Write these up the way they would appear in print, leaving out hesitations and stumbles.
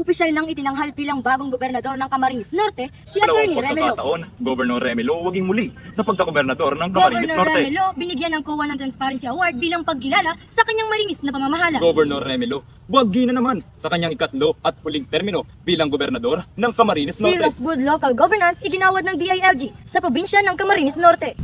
Opisyal nang itinanghal bilang bagong gobernador ng Camarines Norte si Atty. Remelo. Pagkakataon, Governor Remelo waging muli sa pagkagobernador ng Camarines Governor Norte. Remelo binigyan ng COA ng Transparency Award bilang pagkilala sa kanyang malinis na pamamahala. Governor Remelo wagi na naman sa kanyang ikatlo at huling termino bilang gobernador ng Camarines Seal Norte. of Good Local Governance iginawad ng DILG sa probinsya ng Camarines Norte.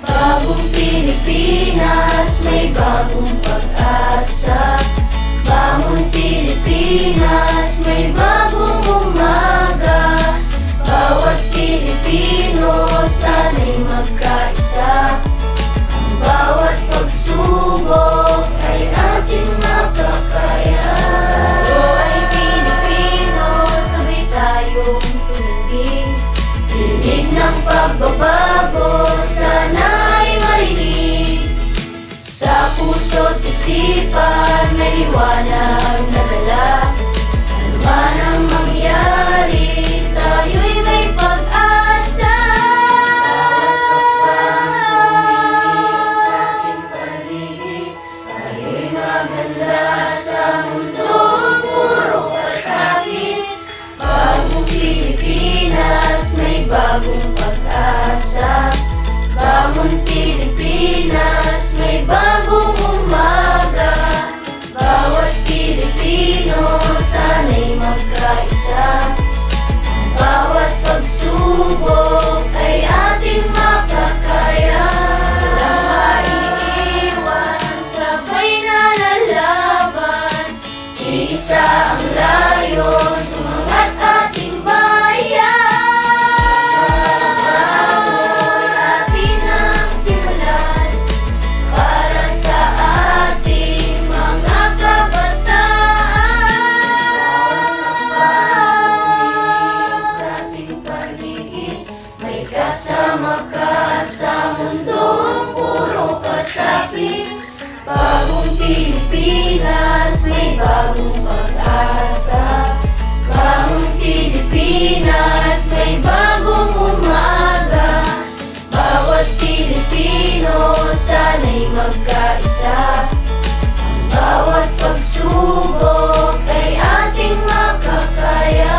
Bagong Pilipinas, may bagong pag-asa. Bagong Pilipinas, may bagong umaga. Bawat Pilipino, sana'y magkaisa. Ang bawat pagsubok ay ating makakaya. Tayo ay Pilipino, sabay tayong tumindig. Tinig ng pagbabago, sana'y marinig. Sa puso't isipan, may liwanag na dala. Ano man ang mangyari, tayo'y may pag-asa. Sa ating paligid, tayo'y maganda sa mundong puro kasakit. Bagong Pilipinas, may bagong pag-asa. Bagong Pilipinas, may bagong umaga. Bawat Pilipino, sana'y magkaisa. Ang bawat pagsubok ay ating makakaya. Walang maiiwan, sabay na lalaban. Iisa ang layon, umangat ating bayan. Bago'y atin ang simulan para sa ating mga kabataan. Sa ating paligid, may kasama ka sa mundong puro kasakit. Bagong Pilipinas, may bagong pag-asa. Bagong Pilipinas, may bagong umaga. Bawat Pilipino, sana'y magkaisa. Ang bawat pagsubok ay ating makakaya.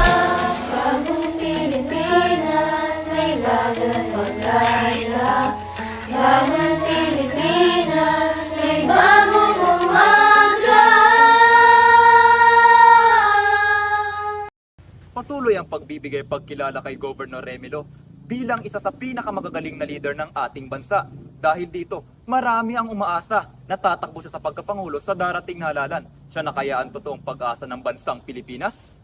Bagong Pilipinas, may bagong pag-asa. Bagong Pilipinas, may bagong umaga. Patuloy ang pagbibigay pagkilala kay Governor Remelo bilang isa sa pinakamagagaling na leader ng ating bansa. Dahil dito, marami ang umaasa na tatakbo siya sa pagkapangulo sa darating na halalan. Siya na kaya ang totoong pag-asa ng bansang Pilipinas?